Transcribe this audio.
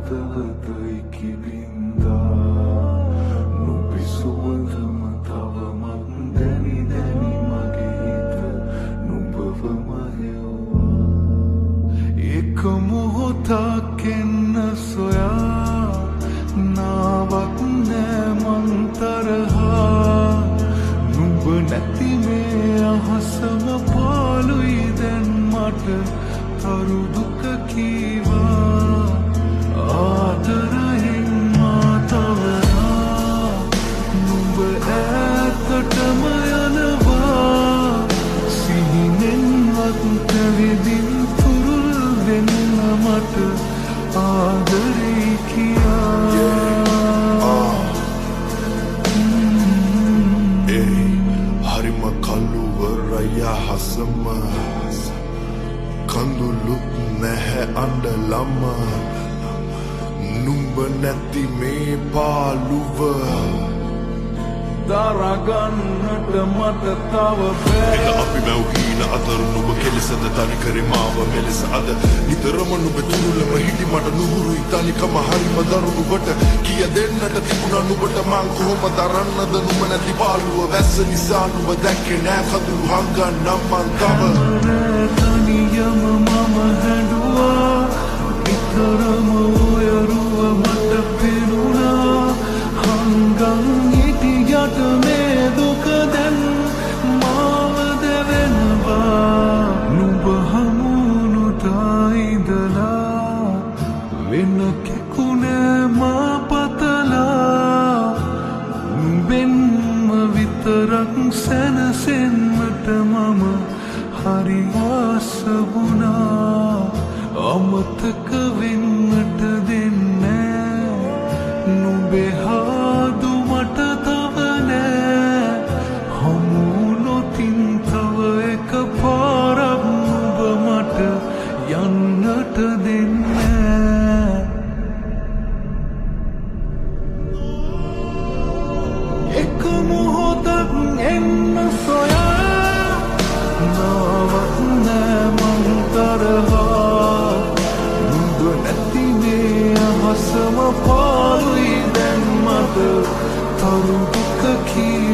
හිතවතයි කිලින්දා නුඹේ සුවඳම තවමත් දැනි දැනි මගේ හිත නුඹවම හෙව්වා එක මොහොතක් එන්න සොයා නාවක් නෑ මං තරහා නුඹ නැති මේ අහසම පාළුයි දැන් මට තරු දුක කීවා ආදරයෙන් මා තවරා නුඹ ඈතටම යනවා සිහිනෙන්වත් පැවිදින් තුරුල් වෙන්න මට ආදරේ කියා හරිම කළුවරය හසම කඳුළුත් නැහැ අඬලම නුඹ නැති මේ පාළුව දරගන්නට මට තව බෑ අපි මැව්හීන අතර නුඹ කෙලෙසද තනිකරේ මාව මෙලෙස අද නිතරම නුඹ තුරුලම හිටි මට නුහුරුයි තනිකම හරිම දරුණුවට කිය දෙන්නට තිබුණා නුඹට මං කොහොම දරන්නද නුඹ නැති පාළුව වැස්ස නිසා නුඹ දැක්කේ නෑ කඳුළු හංගන්නම් මං තව තනියම මම හැඬුවා නිතරම ඔයරුව මට පෙනුණා හංගන් හිටියට මේ දුක දැන් මාව දෙවෙනවා නුඹ හමුණුතා ඉඳලා වෙන කෙකුනේ මා පතලා නුඹෙන්ම විතරක් සැනසෙන්නට මම හරි ආස වුණා අමතක වෙන්නට දෙන්නේ නුඹේ හාදු මට තව නෑ හමු නොතින් තව එක පාරක් නුඹ මට යන්නට දෙන්නේ එක මොහොතක් එන්න සොයා නාවක් නෑ මං තරහා නුඹ නැති මේ අහසම පාළුයි දැන් මට තරු දුක කී